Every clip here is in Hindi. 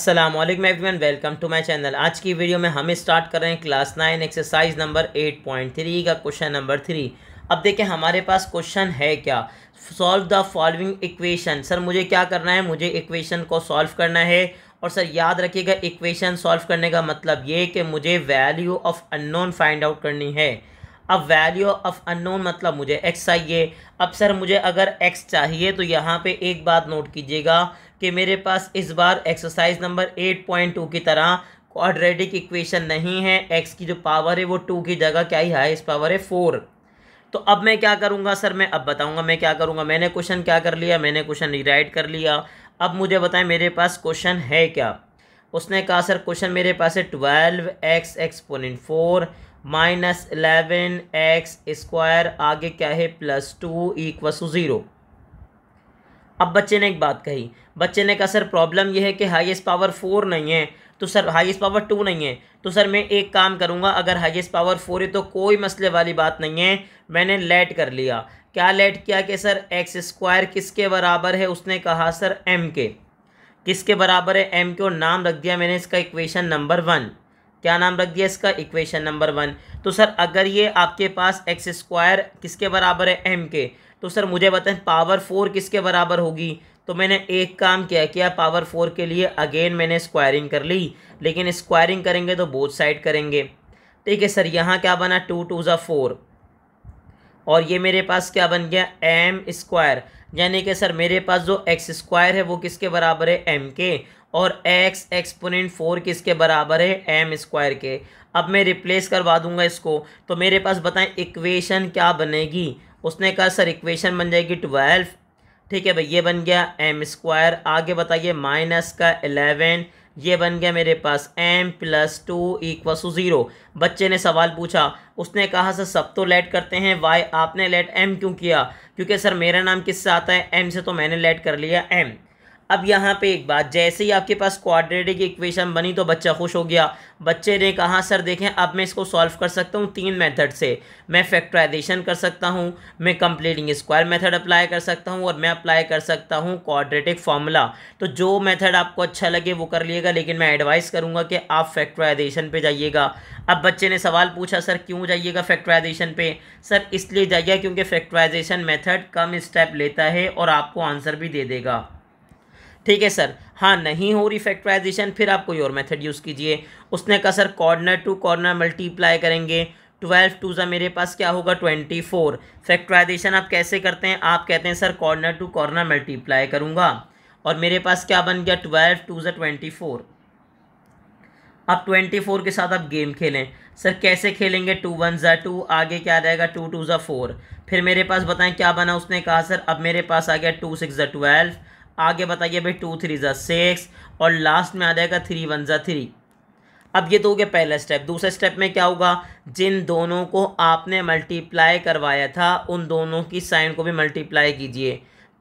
अस्सलामुअलैकुम everyone, welcome to my channel. आज की वीडियो में हम स्टार्ट कर रहे हैं क्लास 9 एक्सरसाइज नंबर 8.3 का क्वेश्चन नंबर 3। अब देखिए हमारे पास क्वेश्चन है क्या, solve the following equation. Sir मुझे क्या करना है, मुझे इक्वेशन को सॉल्व करना है। और सर याद रखिएगा इक्वेशन सॉल्व करने का मतलब ये कि मुझे value of unknown find out करनी है। अब वैल्यू ऑफ अननोन मतलब मुझे एक्स चाहिए। अब सर मुझे अगर एक्स चाहिए तो यहाँ पे एक बात नोट कीजिएगा कि मेरे पास इस बार एक्सरसाइज नंबर 8.2 की तरह क्वाड्रेटिक इक्वेशन नहीं है। एक्स की जो पावर है वो 2 की जगह क्या ही हाईएस्ट पावर है 4। तो अब मैं क्या करूँगा सर, मैं अब बताऊँगा मैं क्या करूँगा। मैंने क्वेश्चन क्या कर लिया, मैंने क्वेश्चन रीराइट कर लिया। अब मुझे बताएं मेरे पास क्वेश्चन है क्या। उसने कहा सर क्वेश्चन मेरे पास है 12x exponent 4 minus 11x square, आगे क्या है +2 इक्वल्स टू 0। अब बच्चे ने एक बात कही, बच्चे ने कहा सर प्रॉब्लम यह है कि हाईएस्ट पावर 4 नहीं है, तो सर हाईएस्ट पावर 2 नहीं है। तो सर मैं एक काम करूंगा, अगर हाईएस्ट पावर 4 है तो कोई मसले वाली बात नहीं है। मैंने लेट कर लिया। क्या लेट किया कि सर एक्स स्क्वायर किसके बराबर है, उसने कहा सर m के। किसके बराबर है, m के, और नाम रख दिया मैंने इसका इक्वेशन नंबर 1। क्या नाम रख दिया इसका, इक्वेशन नंबर 1। तो सर अगर ये आपके पास एक्स स्क्वायर किसके बराबर है, m के, तो सर मुझे बताएं पावर 4 किसके बराबर होगी। तो मैंने एक काम किया पावर 4 के लिए अगेन मैंने स्क्वायरिंग कर ली, लेकिन स्क्वायरिंग करेंगे तो बोथ साइड करेंगे। ठीक है सर, यहाँ क्या बना 2 2 ज़ा 4, और ये मेरे पास क्या बन गया m स्क्वायर। यानी कि सर मेरे पास जो एक्स स्क्वायर है वो किसके बराबर है, m के, और x एक्सपोनेंट 4 किसके बराबर है, m स्क्वायर के। अब मैं रिप्लेस करवा दूंगा इसको, तो मेरे पास बताएं इक्वेशन क्या बनेगी। उसने कहा सर इक्वेशन बन जाएगी 12। ठीक है भाई, ये बन गया m स्क्वायर, आगे बताइए माइनस का 11, ये बन गया मेरे पास m + 2 इक्वल्स टू 0। बच्चे ने सवाल पूछा, उसने कहा सर सब तो लेट करते हैं, वाई आपने लेट m क्यों किया। क्योंकि सर मेरा नाम किससे आता है, m से, तो मैंने लेट कर लिया m। अब यहाँ पे एक बात, जैसे ही आपके पास क्वाड्रेटिक इक्वेशन बनी तो बच्चा खुश हो गया। बच्चे ने कहा सर देखें अब मैं इसको सॉल्व कर सकता हूँ 3 मेथड से। मैं फैक्टराइजेशन कर सकता हूँ, मैं कंप्लीटिंग स्क्वायर मेथड अप्लाई कर सकता हूँ, और मैं अप्लाई कर सकता हूँ क्वाड्रेटिक फार्मूला। तो जो मेथड आपको अच्छा लगे वो कर लिएगा, लेकिन मैं एडवाइस करूँगा कि आप फैक्टराइजेशन पे जाइएगा। अब बच्चे ने सवाल पूछा सर क्यों जाइएगा फैक्टराइजेशन पे। सर इसलिए जाइए क्योंकि फैक्टराइजेशन मेथड कम स्टेप लेता है और आपको आंसर भी दे देगा। ठीक है सर, हाँ नहीं हो रही फैक्टराइजेशन फिर आप कोई और मेथड यूज़ कीजिए। उसने कहा sir corner to corner multiply करेंगे, 12 2 मेरे पास क्या होगा 24। फैक्टराइजेशन आप कैसे करते हैं, आप कहते हैं sir corner to corner multiply करूँगा, और मेरे पास क्या बन गया 12 2 24। अब 24 के साथ आप गेम खेलें। सर कैसे खेलेंगे, 2 1 2, आगे क्या रहेगा 2 2 4। फिर मेरे पास बताएं क्या बना। उसने कहा सर अब मेरे पास आ गया 2 6 12, आगे बताइए भाई 2 3 6, और लास्ट में आ जाएगा 3 1 3। अब ये तो हो गया पहला स्टेप। दूसरे स्टेप में क्या होगा, जिन दोनों को आपने मल्टीप्लाई करवाया था उन दोनों की साइन को भी मल्टीप्लाई कीजिए।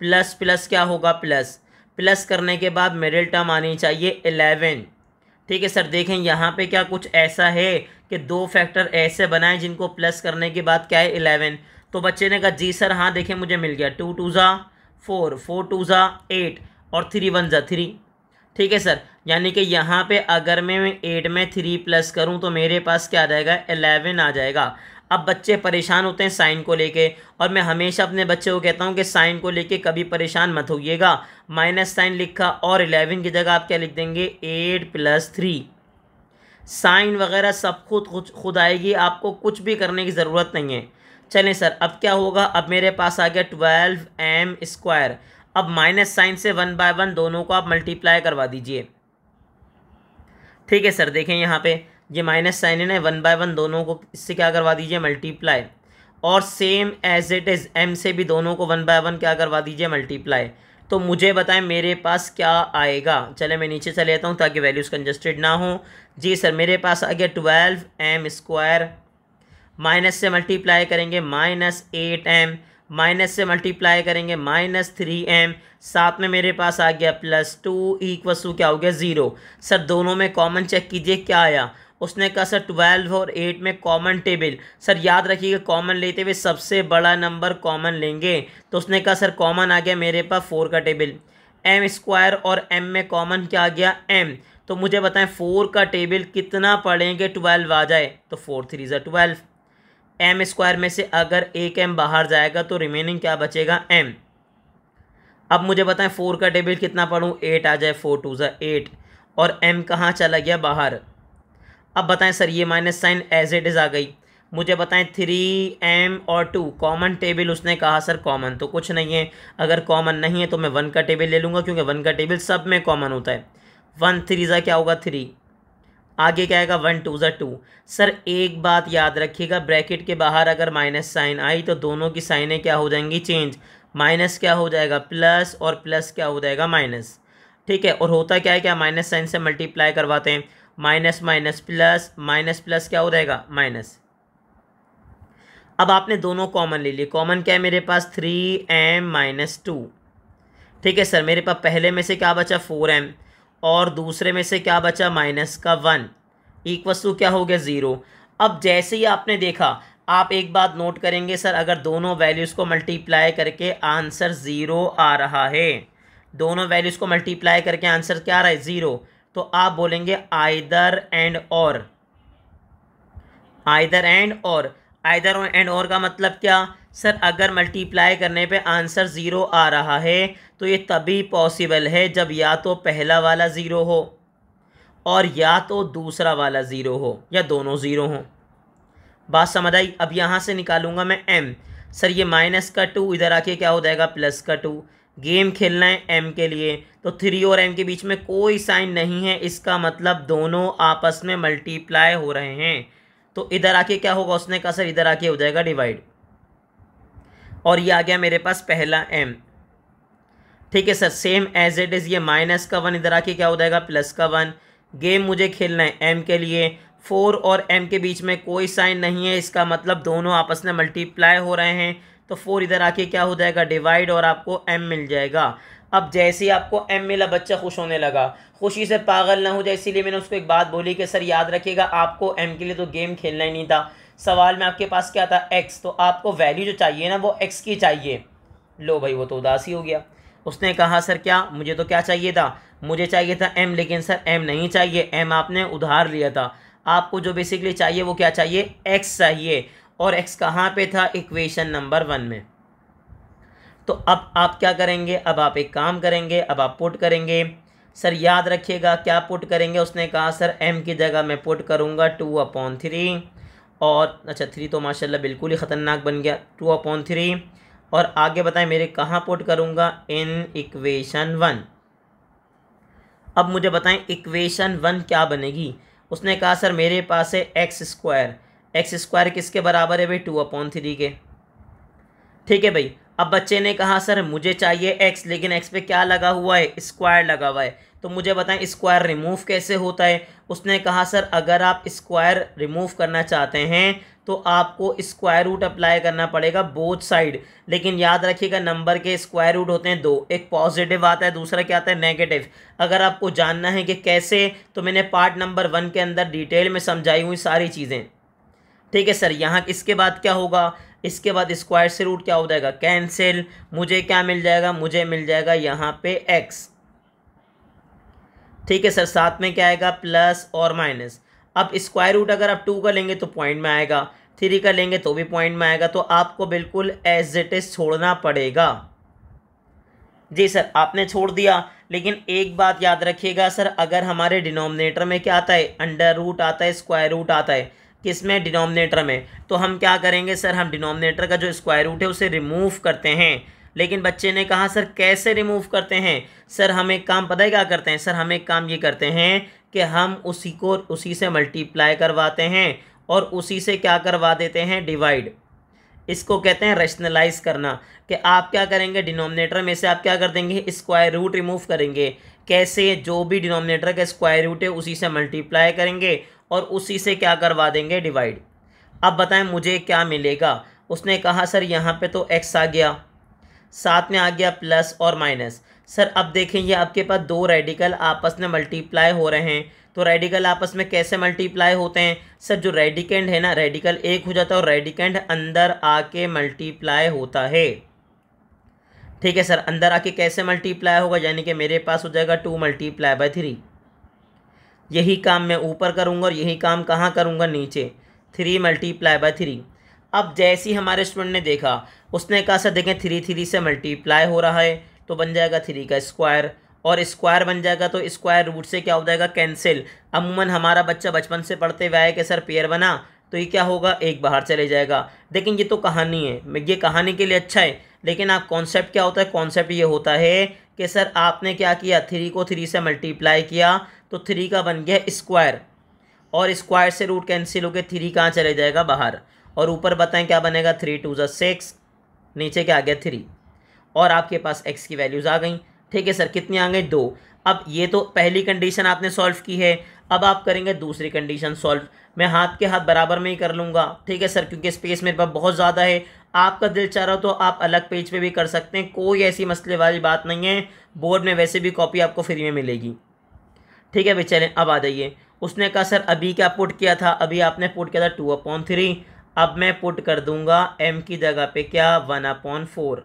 प्लस प्लस क्या होगा, प्लस प्लस करने के बाद मिडिल टर्म आनी चाहिए 11। ठीक है सर, देखें यहाँ पे क्या कुछ ऐसा है कि दो फैक्टर ऐसे बनाए जिनको प्लस करने के बाद क्या है 11। तो बच्चे ने कहा जी सर हाँ देखें मुझे मिल गया 2 2 4, 4 2 8, और 3 1 3। ठीक है सर, यानी कि यहाँ पे अगर मैं 8 में 3 प्लस करूँ तो मेरे पास क्या आ जाएगा 11 आ जाएगा। अब बच्चे परेशान होते हैं साइन को लेके, और मैं हमेशा अपने बच्चे को कहता हूँ कि साइन को लेके कभी परेशान मत होइएगा। माइनस साइन लिखा और 11 की जगह आप क्या लिख देंगे 8 + 3। साइन वगैरह सब खुद आएगी, आपको कुछ भी करने की ज़रूरत नहीं है। चलें सर अब क्या होगा, अब मेरे पास आ गया 12m स्क्वायर। अब माइनस साइन से 1 बाय 1 दोनों को आप मल्टीप्लाई करवा दीजिए। ठीक है सर, देखें यहाँ पे ये माइनस साइन है ना, 1 बाय 1 दोनों को इससे क्या करवा दीजिए मल्टीप्लाई, और same as it is m से भी दोनों को 1 बाय 1 क्या करवा दीजिए मल्टीप्लाई। तो मुझे बताएं मेरे पास क्या आएगा। चले मैं नीचे चले जाता हूँ ताकि वैल्यूज़ कंजस्टेड ना हो। जी सर मेरे पास आ गया 12m स्क्वायर, माइनस से मल्टीप्लाई करेंगे -8m, माइनस से मल्टीप्लाई करेंगे -3m, साथ में मेरे पास आ गया +2 इक्वल्स टू क्या हो गया 0। सर दोनों में कॉमन चेक कीजिए क्या आया। उसने कहा सर 12 और 8 में कॉमन टेबल। सर याद रखिएगा कॉमन लेते हुए सबसे बड़ा नंबर कॉमन लेंगे। तो उसने कहा सर कॉमन आ गया मेरे पास 4 का टेबल। एम स्क्वायर और एम में कॉमन क्या आ गया एम। तो मुझे बताएं 4 का टेबल कितना पढ़ेंगे 12 आ जाए, तो 4 3 ज़ा 12। एम स्क्वायर में से अगर एक एम बाहर जाएगा तो रिमेनिंग क्या बचेगा एम। अब मुझे बताएं 4 का टेबल कितना पढ़ूँ, 8 आ जाए, 4 2 ज़ा 8 और एम कहाँ चला गया बाहर। अब बताएं सर ये minus sign as it is आ गई। मुझे बताएं 3m और 2 कॉमन टेबल, उसने कहा सर कॉमन तो कुछ नहीं है, अगर कॉमन नहीं है तो मैं 1 का टेबल ले लूँगा क्योंकि 1 का टेबल सब में कॉमन होता है। 1 3 ज़ा क्या होगा 3, आगे क्या आएगा 1 2 ज़ा 2। सर एक बात याद रखिएगा, ब्रैकेट के बाहर अगर माइनस साइन आई तो दोनों की साइनें क्या हो जाएंगी चेंज, माइनस क्या हो जाएगा प्लस और प्लस क्या हो जाएगा माइनस। ठीक है, और होता क्या है, क्या माइनस साइन से मल्टीप्लाई करवाते हैं, minus minus plus, minus plus क्या हो जाएगा माइनस। अब आपने दोनों कॉमन ले लिए, कॉमन क्या है मेरे पास 3m माइनस 2। ठीक है सर, मेरे पास पहले में से क्या बचा 4m और दूसरे में से क्या बचा माइनस का 1, इक्वल्स टू क्या हो गया 0। अब जैसे ही आपने देखा, आप एक बात नोट करेंगे सर, अगर दोनों वैल्यूज़ को मल्टीप्लाई करके आंसर 0 आ रहा है, दोनों वैल्यूज़ को मल्टीप्लाई करके आंसर क्या आ रहा है 0, तो आप बोलेंगे आइदर एंड और। आइदर एंड और, आइदर एंड और का मतलब क्या सर, अगर मल्टीप्लाई करने पे आंसर 0 आ रहा है तो ये तभी पॉसिबल है जब या तो पहला वाला 0 हो और या तो दूसरा वाला 0 हो या दोनों 0 हो। बात समझ आई। अब यहाँ से निकालूंगा मैं m, सर ये माइनस का 2 इधर आके क्या हो जाएगा प्लस का 2। गेम खेलना है m के लिए, तो 3 और m के बीच में कोई साइन नहीं है, इसका मतलब दोनों आपस में मल्टीप्लाई हो रहे हैं। तो इधर आके क्या होगा, उसने कहा सर इधर आके हो जाएगा डिवाइड, और ये आ गया मेरे पास पहला m। ठीक है sir, same as it is ये माइनस का 1 इधर आके क्या हो जाएगा प्लस का 1। गेम मुझे खेलना है m के लिए, 4 और m के बीच में कोई साइन नहीं है, इसका मतलब दोनों आपस में मल्टीप्लाई हो रहे हैं, तो 4 इधर आके क्या हो जाएगा डिवाइड और आपको m मिल जाएगा। अब जैसे ही आपको m मिला बच्चा खुश होने लगा, खुशी से पागल ना हो जाए, इसीलिए मैंने उसको एक बात बोली कि सर याद रखिएगा आपको m के लिए तो गेम खेलना ही नहीं था, सवाल में आपके पास क्या था x, तो आपको वैल्यू जो चाहिए ना वो x की चाहिए। लो भाई वो तो उदासी हो गया, उसने कहा सर क्या, मुझे तो क्या चाहिए था, मुझे चाहिए था m, लेकिन सर m नहीं चाहिए, m आपने उधार लिया था, आपको जो बेसिकली चाहिए वो क्या चाहिए x चाहिए, और x कहाँ पे था इक्वेशन नंबर 1 में। तो अब आप क्या करेंगे, अब आप एक काम करेंगे, अब आप पुट करेंगे। सर याद रखिएगा क्या पुट करेंगे, उसने कहा सर m की जगह मैं पुट करूँगा 2/3, और अच्छा 3 तो माशाल्लाह बिल्कुल ही ख़तरनाक बन गया, 2/3, और आगे बताएं मेरे कहाँ पुट करूँगा इन इक्वेशन 1। अब मुझे बताएं इक्वेशन 1 क्या बनेगी, उसने कहा सर मेरे पास है एक्स स्क्वायर किसके बराबर है भाई 2/3 के। ठीक है भाई, अब बच्चे ने कहा सर मुझे चाहिए x, लेकिन x पे क्या लगा हुआ है स्क्वायर लगा हुआ है, तो मुझे बताएं स्क्वायर रिमूव कैसे होता है। उसने कहा सर अगर आप स्क्वायर रिमूव करना चाहते हैं तो आपको स्क्वायर रूट अप्लाई करना पड़ेगा बोथ साइड, लेकिन याद रखिएगा नंबर के स्क्वायर रूट होते हैं 2, एक पॉजिटिव आता है दूसरा क्या आता है नेगेटिव। अगर आपको जानना है कि कैसे, तो मैंने पार्ट नंबर 1 के अंदर डिटेल में समझाई हुई सारी चीज़ें। ठीक है सर, यहाँ इसके बाद क्या होगा, इसके बाद स्क्वायर से रूट क्या हो जाएगा कैंसिल, मुझे क्या मिल जाएगा, मुझे मिल जाएगा यहाँ पे x। ठीक है सर, साथ में क्या आएगा प्लस और माइनस। अब स्क्वायर रूट अगर आप 2 का लेंगे तो पॉइंट में आएगा, 3 का लेंगे तो भी पॉइंट में आएगा, तो आपको बिल्कुल एज इट इज छोड़ना पड़ेगा। जी सर आपने छोड़ दिया, लेकिन एक बात याद रखिएगा सर, अगर हमारे डिनोमिनेटर में क्या आता है अंडर रूट आता है, स्क्वायर रूट आता है, किसमें डिनोमिनेटर में, तो हम क्या करेंगे सर, हम डिनोमिनेटर का जो स्क्वायर रूट है उसे रिमूव करते हैं। लेकिन बच्चे ने कहा सर कैसे रिमूव करते हैं, सर हम एक काम पता है क्या करते हैं, सर हम एक काम ये करते हैं कि हम उसी से मल्टीप्लाई करवाते हैं और उसी से क्या करवा देते हैं डिवाइड। इसको कहते हैं रैशनलाइज करना, कि आप क्या करेंगे डिनोमिनेटर में से आप क्या कर देंगे स्क्वायर रूट रिमूव करेंगे। कैसे, जो भी डिनोमिनेटर का स्क्वायर रूट है उसी से मल्टीप्लाई करेंगे और उसी से क्या करवा देंगे डिवाइड। अब बताएं मुझे क्या मिलेगा, उसने कहा सर यहाँ पे तो x आ गया, साथ में आ गया प्लस और माइनस। सर अब देखें ये आपके पास 2 रेडिकल आपस में मल्टीप्लाई हो रहे हैं, तो रेडिकल आपस में कैसे मल्टीप्लाई होते हैं सर, जो रेडिकेंड है ना रेडिकल एक हो जाता है और रेडिकेंड अंदर आके मल्टीप्लाई होता है। ठीक है सर, अंदर आके कैसे मल्टीप्लाई होगा, यानी कि मेरे पास हो जाएगा 2 मल्टीप्लाई बाय 3। यही काम मैं ऊपर करूँगा और यही काम कहाँ करूँगा, नीचे, 3 मल्टीप्लाई बाय 3। अब जैसे ही हमारे स्टूडेंट ने देखा, उसने कहा सर देखें 3 3 से मल्टीप्लाई हो रहा है, तो बन जाएगा 3 का स्क्वायर, और स्क्वायर बन जाएगा तो स्क्वायर रूट से क्या हो जाएगा, कैंसिल। अमूमन हमारा बच्चा बचपन से पढ़ते हुए आया कि सर पेयर बना तो ये क्या होगा, एक बाहर चले जाएगा। लेकिन ये तो कहानी है, ये कहानी के लिए अच्छा है, लेकिन आप कॉन्सेप्ट क्या होता है, कॉन्सेप्ट ये होता है कि सर आपने क्या किया, 3 को 3 से मल्टीप्लाई किया तो 3 का बन गया स्क्वायर, और स्क्वायर से रूट कैंसिल हो गए, 3 कहाँ चले जाएगा, बाहर। और ऊपर बताएं क्या बनेगा, 3 2 6, नीचे क्या आ गया 3, और आपके पास x की वैल्यूज़ आ गई। ठीक है सर, कितनी आ गई, 2। अब ये तो पहली कंडीशन आपने सॉल्व की है, अब आप करेंगे दूसरी कंडीशन सॉल्व। मैं हाथ के हाथ बराबर में ही कर लूँगा, ठीक है सर, क्योंकि स्पेस मेरे पास बहुत ज़्यादा है। आपका दिल चाह रहा हो तो आप अलग पेज पे भी कर सकते हैं, कोई ऐसी मसले वाली बात नहीं है। बोर्ड में वैसे भी कॉपी आपको फ्री में मिलेगी। ठीक है भाई, चलें अब आ जाइए। उसने कहा सर अभी क्या पुट किया था, अभी आपने पुट किया था 2/3। अब मैं पुट कर दूंगा m की जगह पे क्या, 1/4,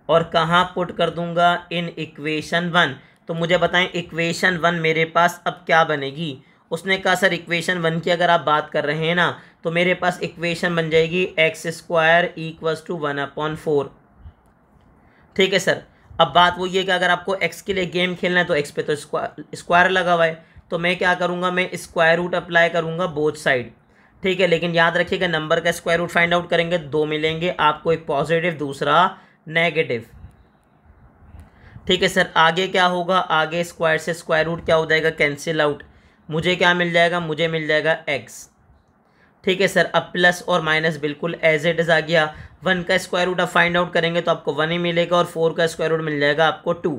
और कहाँ पुट कर दूंगा, इन इक्वेशन 1। तो मुझे बताएं इक्वेशन 1 मेरे पास अब क्या बनेगी। उसने कहा सर इक्वेशन 1 की अगर आप बात कर रहे हैं ना, तो मेरे पास इक्वेशन बन जाएगी x² = 1/4। ठीक है सर, अब बात वो ये कि अगर आपको x के लिए गेम खेलना है तो x पे तो स्क्वायर लगा हुआ है, तो मैं क्या करूँगा, मैं स्क्वायर रूट अप्लाई करूँगा बोथ साइड। ठीक है, लेकिन याद रखिएगा नंबर का स्क्वायर रूट फाइंड आउट करेंगे, 2 मिलेंगे आपको, एक पॉजिटिव दूसरा नेगेटिव। ठीक है सर, आगे क्या होगा, आगे स्क्वायर से स्क्वायर रूट क्या हो जाएगा, कैंसिल आउट। मुझे क्या मिल जाएगा, मुझे मिल जाएगा x। ठीक है सर, अब प्लस और माइनस बिल्कुल एज इट इज आ गया। 1 का स्क्वायर रूट अब फाइंड आउट करेंगे तो आपको 1 ही मिलेगा, और 4 का स्क्वायर रूट मिल जाएगा आपको 2।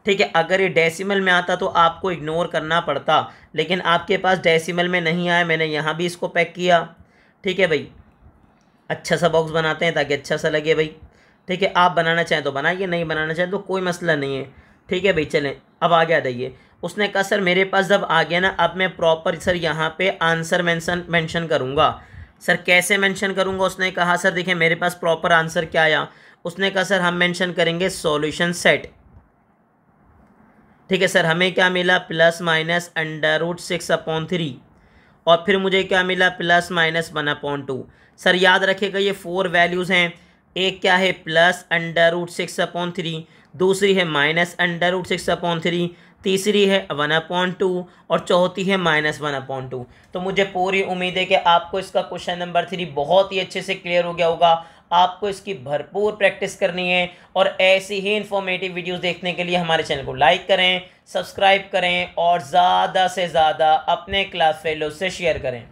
ठीक है, अगर ये डेसिमल में आता तो आपको इग्नोर करना पड़ता, लेकिन आपके पास डेसिमल में नहीं आया, मैंने यहाँ भी इसको पैक किया। ठीक है भाई, अच्छा सा बॉक्स बनाते हैं ताकि अच्छा सा लगे भाई। ठीक है, आप बनाना चाहें तो बनाइए, नहीं बनाना चाहें तो कोई मसला नहीं है। ठीक है भाई, चलें अब आगे आ जाइए। उसने कहा सर मेरे पास जब आ गया ना, अब मैं प्रॉपर सर यहाँ पे आंसर मेंशन करूँगा। सर कैसे मेंशन करूँगा, उसने कहा सर देखिए मेरे पास प्रॉपर आंसर क्या आया। उसने कहा सर हम मेंशन करेंगे सॉल्यूशन सेट। ठीक है सर, हमें क्या मिला, ±√6/3, और फिर मुझे क्या मिला, ±1/2। सर याद रखिएगा ये 4 वैल्यूज़ हैं, एक क्या है +√6/3, दूसरी है -√6/3, तीसरी है 1/2, और चौथी है -1/2। तो मुझे पूरी उम्मीद है कि आपको इसका क्वेश्चन नंबर 3 बहुत ही अच्छे से क्लियर हो गया होगा। आपको इसकी भरपूर प्रैक्टिस करनी है, और ऐसी ही इन्फॉर्मेटिव वीडियोस देखने के लिए हमारे चैनल को लाइक करें, सब्सक्राइब करें, और ज़्यादा से ज़्यादा अपने क्लास फेलो से शेयर करें।